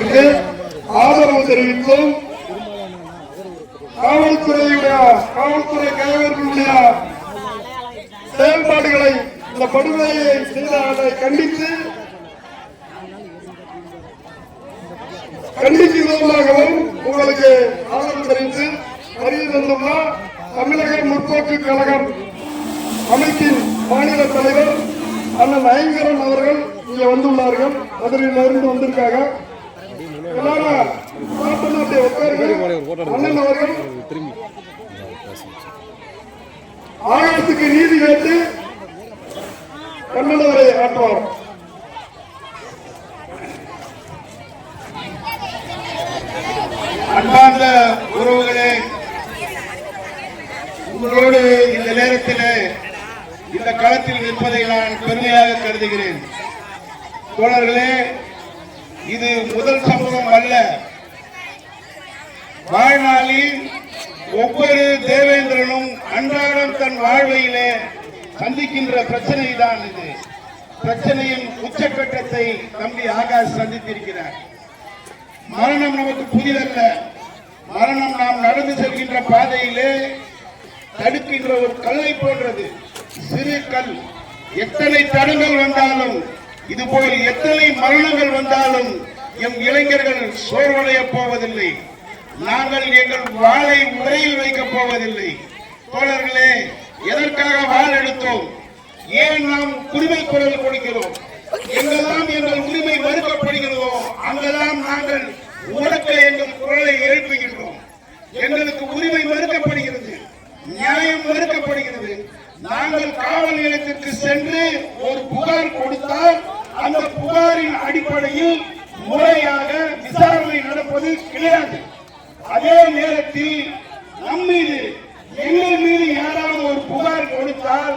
போராட்டத்திற்கு ஆதரவு தெரிவித்தும் காவல்துறை கைவர்களுடைய செயல்பாடுகளை இந்த படுகொலையை செய்ததை கண்டிக்கும் விதமாகவும் உங்களுக்கு ஆதரவு தெரிவித்து வருகை தந்துள்ள தமிழக முற்போக்கு கழகம் அமைப்பின் மாநில தலைவர் அண்ணன் ஐங்கரன் அவர்கள் இங்கே வந்துள்ளார்கள். மதுரையிலிருந்து வந்திருக்காங்க. எல்லாரும் அண்ணன் அவர்கள் ஆயிரத்துக்கு நீதி கேட்டு கண்ணனவரை ஆற்றுவார். அன்பார்ந்த உறவுகளே, உங்களோடு இந்த நேரத்தில் இந்த களத்தில் நிற்பதை நான் பெருமையாக கருதுகிறேன். தோழர்களே, இது முதல் சம்பவம் அல்ல. வாழ்நாளில் ஒவ்வொரு தேவேந்திரனும் அன்றாடம் தன் வாழ்வையிலே சந்திக்கின்ற பிரச்சனை தான் இது. பிரச்சனையின் உச்சக்கட்டத்தை தம்பி ஆகாஷ் சந்தித்திருக்கிறார். மரணம் நமக்கு புதிதல்ல. மரணம் நாம் நடந்து செல்கின்ற பாதையிலே தடுக்கின்ற ஒரு கல்லை போன்றது. சிறு கல். எத்தனை தடங்கள் வந்தாலும், இதுபோல் எத்தனை மரணங்கள் வந்தாலும் எம் இளைஞர்கள் சோர்வடைய போவதில்லை. நாங்கள் எங்கள் வாளை உரையில் வைக்கப் போவதில்லை. தோழர்களே, எதற்காக வாள் எடுத்தோம்? ஏன் நாம் உரிமை குரல் கொடுக்கிறோம்? எங்கெல்லாம் எங்கள் உரிமை மறுக்கப்படுகிறதோ அங்கெல்லாம் நாங்கள் உறக்க எங்கள் குரலை எழுப்புகின்றோம். எங்களுக்கு உரிமை மறுக்கப்படுகிறது, நியாயம் மறுக்கப்படுகிறது. நாங்கள் காவல் நிலையத்திற்கு சென்று ஒரு புகார் கொடுத்தால் அந்த புகாரின் அடிப்படையில் முறையாக விசாரணை நடப்பது கிடையாது. அதே நேரத்தில் நம் மீது, எங்கள் மீது யாராவது ஒரு புகார் கொடுத்தால்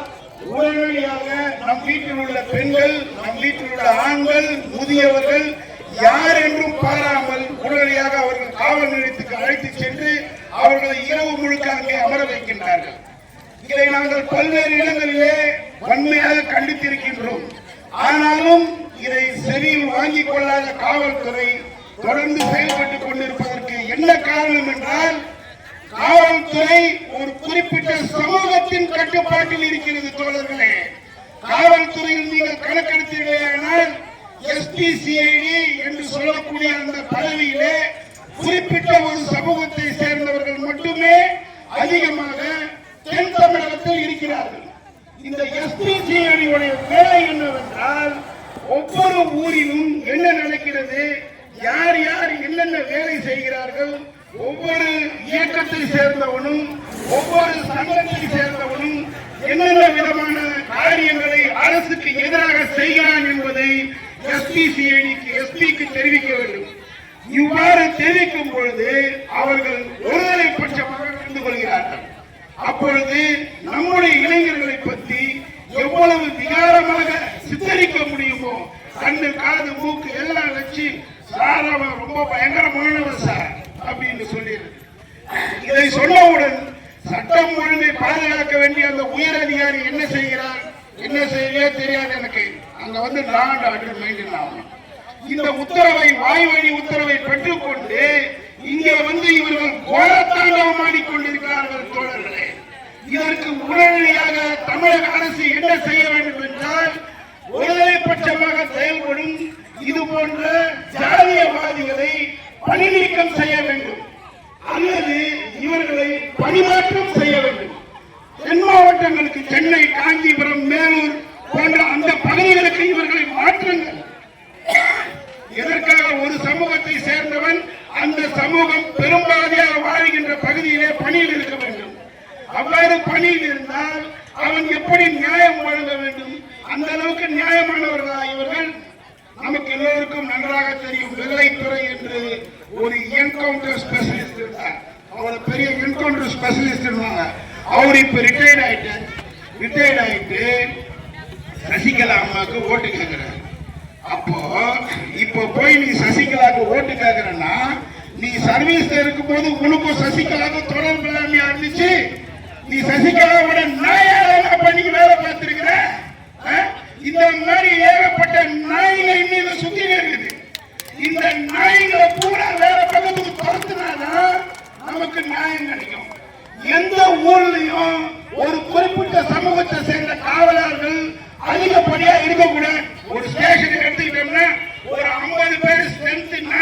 உடனடியாக நம் வீட்டில் உள்ள பெண்கள், நம் வீட்டில் உள்ள ஆண்கள், முதியவர்கள் யார் என்றும் பாராமல் உடனடியாக அவர்கள் காவல் நிலையத்துக்கு அழைத்து சென்று அவர்களை இரவு முழுக்க அங்கே அமர வைக்கின்றார்கள். இதை நாங்கள் பல்வேறு இடங்களிலே வன்மையாக கண்டித்திருக்கின்றோம். ஆனாலும் இதை செவியில் வாங்கிக் கொள்ளாத காவல்துறை தொடர்ந்து செயல்பட்டுக் கொண்டிருப்பதற்கு என்ன காரணம் என்றால், காவல்துறை ஒரு குறிப்பிட்ட சமூகத்தின் கட்டுப்பாட்டில் இருக்கிறது. தோழர்களே, காவல்துறையில் நீங்கள் கணக்கெடுத்தீர்களானால் எஸ்பிசிஐடி என்று சொல்லக்கூடிய அந்த பதவியிலே குறிப்பிட்ட ஒரு சமூகத்தை சேர்ந்தவர்கள் மட்டுமே அதிகமாக தென் தமிழகத்தில் இருக்கிறார்கள். இந்த எஸ்பிசிஐடி வேலை என்னவென்றால், ஒவ்வொரு ஊரிலும் என்ன நடக்கிறது, யார் யார் என்னென்ன வேலை செய்கிறார்கள், ஒவ்வொரு இயக்கத்தை சேர்ந்தவனும் ஒவ்வொரு சங்கத்தை சேர்ந்தவனும் என்னென்ன விதமான காரியங்களை அரசுக்கு எதிராக செய்கிறான் என்பதை எஸ்பிக்கு தெரிவிக்க வேண்டும். இவ்வாறு தெரிவிக்கும் பொழுது அவர்கள் ஒருதலை பட்சமாக நடந்து கொள்கிறார்கள். அப்பொழுது நம்முடைய இளைஞர்களை பற்றி எவ்வளவு விகாரமாக சித்தரிக்க முடியுமோ, கண்ணு காது மூக்கு எல்லாம் வச்சு சார் அவர் ரொம்ப பயங்கரமானவர் சார் அப்படின்னு சொல்லிடு. இதை சொன்னவுடன் சட்டம் ஒழுங்கை பாதுகாக்க வேண்டிய அந்த உயர் அதிகாரி என்ன செய்கிறார், என்ன செய்ய தெரியாது எனக்கு. அங்க வந்து லாண்ட் ஆர்டர் மெயின்டைன் ஆகணும். இந்த உத்தரவை, வாய் வழி உத்தரவை பெற்றுக்கொண்டு இங்கே வந்து இவர்கள் கோரத்தாண்டவம் ஆடிக்கொண்டிருக்கிறார்கள். தோழர்களே, இதற்கு உடனடியாக தமிழக அரசு என்ன செய்ய வேண்டும் என்றால், ஒருதலை பட்சமாக செயல்படும் இது போன்ற ஜாதியவாதிகளை பணி நீக்கம் செய்ய வேண்டும் அல்லது இவர்களை பணிமாற்றம் செய்ய வேண்டும். தென் மாவட்டங்களுக்கு, சென்னை, காஞ்சிபுரம், மேலூர் போன்ற அந்த பகுதிகளுக்கு இவர்களை மாற்றுங்கள். எதற்காக? ஒரு சமூகத்தை சேர்ந்தவன் அந்த சமூகம் பெரும்பாதியாக வாழ்கின்ற பகுதியிலே பணியில் இருக்க வேண்டும். அவ்வாறு பணியில் இருந்தால் அவன் எப்படி நியாயம் வழங்க வேண்டும்? அந்த அளவுக்கு நியாயமானவர்களா இவர்கள்? நமக்கு எல்லோருக்கும் நன்றாக தெரியும், வெள்ளைத்துறை என்று ஒரு என்கவுண்டர் ஸ்பெஷலிஸ்ட் இருந்தார். அவர் பெரிய என்கவுண்டர் ஸ்பெஷலிஸ்ட் இருந்தாங்க. அவர் இப்ப ரிட்டையர்ட் ஆயிட்டு சசிகலா அம்மாவுக்கு ஓட்டு கேட்கிறார். அப்போ இப்ப போய் நீ சசிகலாவுக்கு ஓட்டு கேட்கிறன்னா, நீ சர்வீஸ்ல இருக்கும் போது உனக்கும் சசிகலாவுக்கும் தொடர்பு இல்லாம இருந்துச்சு. நீ சசிகலாவோட நாயால பண்ணி வேலை பார்த்திருக்கிற. இந்த மாதிரி ஏகப்பட்ட நாய்கள் இன்னும் சுத்தி இருக்குது. இந்த நாய்களை நியாயம் கிடைக்கும். எந்த ஊர்லயும் ஒரு குறிப்பிட்ட சமூகத்தை சேர்ந்த காவலர்கள் அதிகப்படியா இருக்கக்கூடாது. ஒரு ஸ்டேஷன் எடுத்துக்கிட்டோம்னா ஒரு 50 பேர் ஸ்ட்ரென்த்னா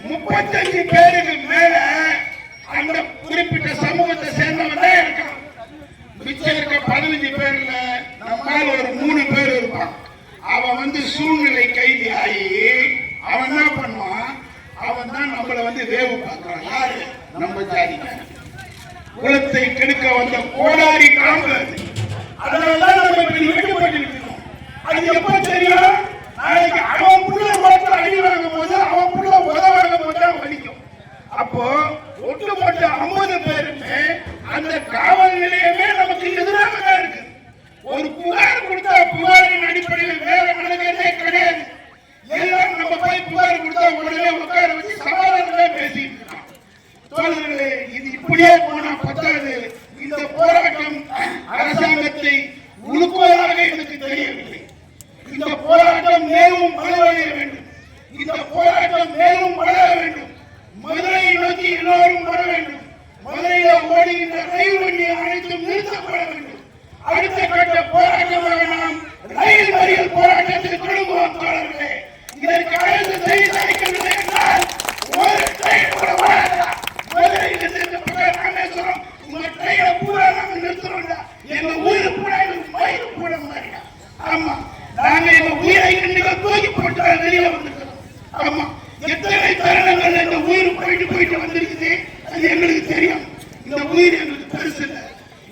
35 பேருக்கு மேல அந்த குறிப்பிட்ட சமூகத்தை சேர்ந்தவன் தான் இருக்கான். மிச்சம் இருக்க 15 பேர்ல நம்மால் ஒரு 3 பேர் இருப்பான். அவன் வந்து சூழ்நிலை கைதி ஆகி அவன் என்ன பண்ணுவான், அவன் தான் நம்மளை வந்து வேவு பார்க்கிறான். யாரு? நம்ம ஜாதிக்காரன். குலத்தை கெடுக்க வந்த கோடாரி காம்பு. அதனாலதான் நம்ம வெட்டுப்பட்டு இருக்கோம். அது எப்ப தெரியும்? நாளைக்கு அவன் புள்ள மரத்தில் அடி வாங்கும் போது அவன் புள்ள உதவாங்கும் போது தான் வலிக்கும். அப்போ ஒட்டுமொத்த 50 பேருமே அந்த காவல் நிலையமே நமக்கு எதிராக தான் இருக்கு. ஒரு புகார் கொடுத்தா புகாரின் அடிப்படையில் வேற நடக்கிறதே கிடையாது. எல்லாம் நம்ம போய் புகார் கொடுத்தா உடனே உட்கார வச்சு சமாதானமே பேசிட்டு இருக்கோம். தோழர்களே, இது இப்படியே போனா பத்தாது. இந்த போராட்டம் அரசாங்கத்தை உழுக்குவதாக எனக்கு தெரியவில்லை. இந்த போராட்டம் மேலும் வலுவடைய வேண்டும். இந்த போராட்டம் மேலும் வளர வேண்டும். மதுரையை நோக்கி எல்லோரும் வர வேண்டும். மதுரையில் ஓடுகின்ற ரயில் வண்டியை அனைத்தும் நிறுத்தப்பட வேண்டும். அடுத்த கட்ட போராட்டமாக நாம் ரயில் மறியல் போராட்டத்தை தொடங்குவோம். தோழர்களே, இதற்கு அரசு செய்திருக்கிறது என்றால் ஒரு ட்ரெயின் கூட வராது. மதுரையில் சேர்ந்த பக்கம் ராமேஸ்வரம் உங்க ட்ரெயினை பூரா நாங்க நிறுத்துறோம்டா. எங்க உயிர் கூட மயிறு கூட மாதிரியா. ஆமா, நாங்க எங்க உயிரை இன்னைக்கு தூக்கி போட்டு வெளியில வந்திருக்கிறோம். ஆமா, எத்தனை தருணங்கள் இந்த உயிர் போயிட்டு வந்திருக்குது, அது எங்களுக்கு தெரியும். இந்த உயிர் எங்களுக்கு பெருசு இல்லை.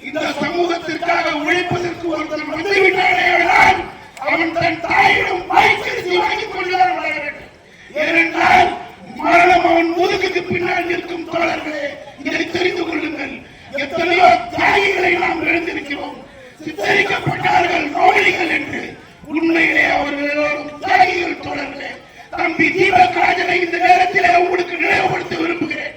இந்த சமூகத்திற்காக உழைப்பதற்கு ஒருத்தர் வந்துவிட்டால் அவன் தன் தாயிடம் வாய்க்கரிசி வாங்கிக் கொண்டுதான் வளர வேண்டும். ஏனென்றால் மரணம் அவன் முதுகுக்கு பின்னால் நிற்கும். தோழர்களே, இதை தெரிந்து கொள்ளுங்கள். எத்தனையோ தியாகிகளை நாம் இழந்திருக்கிறோம். சித்தரிக்கப்பட்டார்கள் நோயாளிகள் என்று. உண்மையிலே அவர்கள் எல்லோரும் தியாகிகள். தோழர்களே, தம்பி தீபக் ராஜனை இந்த நேரத்தில் உங்களுக்கு நினைவுபடுத்த விரும்புகிறேன்.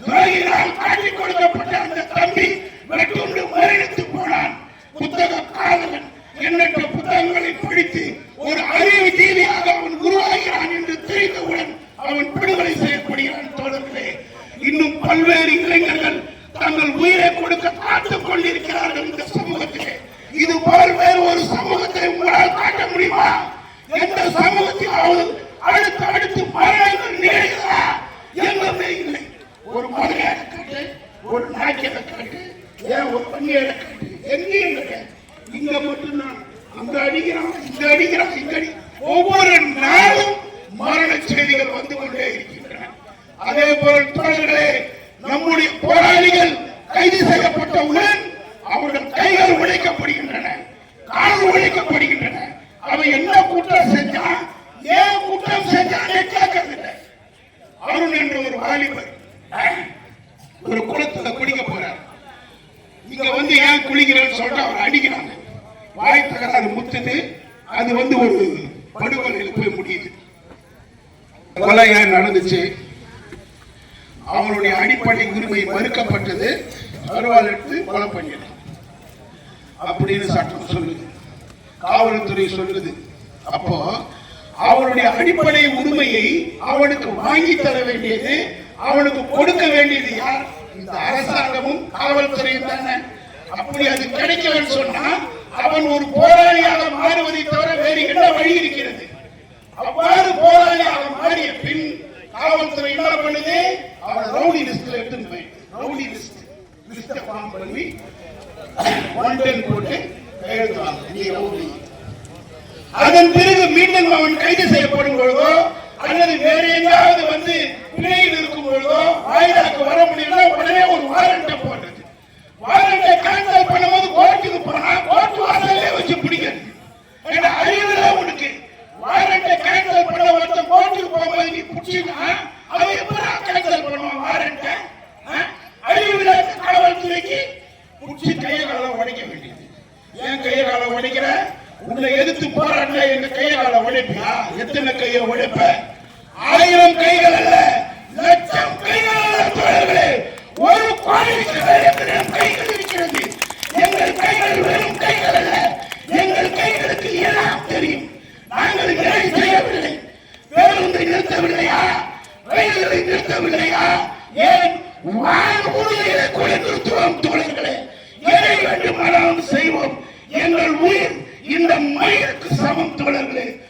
துரோகிகளால் காட்டிக் கொடுக்கப்பட்ட அந்த தம்பி வெட்டுண்டு மரணித்து போனான். புத்தக காதலன். எண்ணற்ற புத்தகங்களை படித்து ஒரு அறிவு ஜீவியாக அவன் உருவாகிறான் என்று தெரிந்தவுடன் அவன் விடுதலை செய்யப்படுகிறான். தோழர்களே, இன்னும் பல்வேறு இளைஞர்கள் தங்கள் உயிரை கொடுக்க காத்துக் கொண்டிருக்கிறார்கள் இந்த சமூகத்திலே. இது போல் வேறு ஒரு சமூகத்தை உங்களால் காட்ட முடியுமா? எந்த சமூகத்திலாவது அடுத்து மரணங்கள் நிகழ்கிறதா? எங்குமே இல்லை. ஒரு மதுரையாக காட்டு, ஒரு நாட்டியத்தை காட்டு, ஏன் ஒரு பள்ளியை காட்டு, எங்கேயும் கிடையாது. இங்க மட்டும்தான். அங்க அடிக்கிறான், இங்க அடிக்கிறான், இங்க அடி. ஒவ்வொரு நாளும் மரண செய்திகள் வந்து கொண்டே இருக்கின்றன. அதே போல் தோழர்களே, நம்முடைய போராளிகள் கைது செய்யப்பட்டவுடன் அவர்கள் கைகள் உடைக்கப்படுகின்றன, கால்கள் உடைக்கப்படுகின்றன. அவன் என்ன குற்றம் செஞ்சான், ஏன் குற்றம் செஞ்சான்னு கேட்கறதில்லை. அருண் என்ற ஒரு வாலிபர் ஒரு குளத்துல குளிக்க போறார். இங்க வந்து ஏன் குளிக்கிறேன்னு சொல்லிட்டு அவர் அடிக்கிறாங்க. வாய் தகராறு முத்துது. அது வந்து ஒரு படுகொலையில் போய் முடியுது. கொலை ஏன் நடந்துச்சு? அவருடைய அடிப்படை உரிமை மறுக்கப்பட்டது. அருவாள் எடுத்து கொலை பண்ணிடலாம் அப்படின்னு சட்டம் சொல்லுது, காவல்துறை சொல்லுது. அப்போ அவருடைய அடிப்படை உரிமையை அவனுக்கு வாங்கி தர வேண்டியது, அவனுக்கு கொடுக்க வேண்டியது யார்? இந்த அரசாங்கமும் காவல்துறையும் தானே. அப்படி அது கிடைக்கலன்னு சொன்னா அவன் ஒரு போராளியாக மாறுவதை தவிர வேறு என்ன வழி இருக்கிறது? அவ்வாறு போராளியாக மாறிய பின் காவல்துறை என்ன பண்ணுது? அவன் ரவுடி லிஸ்ட்ல எடுத்துட்டு போய் ரவுடி லிஸ்ட் ஃபார்ம் பண்ணி 110 போட்டு கையெழுத்துவாங்க, நீ ரவுடி. அதன் பிறகு மீண்டும் அவன் கைது செய்யப்படும் பொழுதோ அல்லது வேற எங்காவது வந்து பிணையில் இருக்கும் பொழுதோ வாயிலாக்கு வர முடியல, உடனே ஒரு வாரண்டை போடுறது. வாரண்டை கேன்சல் பண்ணும்போது கோர்ட்டுக்கு போனா கோர்ட்டு வாசலே வச்சு பிடிக்கிறது. அறிவுல உனக்கு வாரண்டை கேன்சல் பண்ண ஒருத்தன் கோர்ட்டுக்கு போகும்போது நீ பிடிச்சினா அவன் எப்படி கேன்சல் பண்ணுவான் வாரண்டை? அறிவுல காவல்துறைக்கு பிடிச்சி கையை காலை உடைக்க வேண்டியது. ஏன் கையை காலை உடைக்கிற? உன்னை எதிர்த்து போராடினா எங்க கையை காலை உடைப்பியா? எத்தனை கையை உடைப்ப? 1000 கைகள் அல்ல, லட்சம் கைகள் அல்ல தோழர்களே. 1 கோடிக்கு மேல் கைகள் இருக்கிறது. எங்கள் கைகள் வெறும் கைகள் அல்ல. எங்கள் கைகளுக்கு எல்லாம் தெரியும். நாங்கள் எதை செய்யவில்லை. பேருந்தை நிறுத்தவில்லையா? ரயில்களை நிறுத்தவில்லையா? ஏன் உறுதியை கொலை நிறுத்துவோம் தோழர்களே. எதை வேண்டுமானாலும் செய்வோம். எங்கள் உயிர் இந்த மயிருக்கு சமம் தோழர்களே.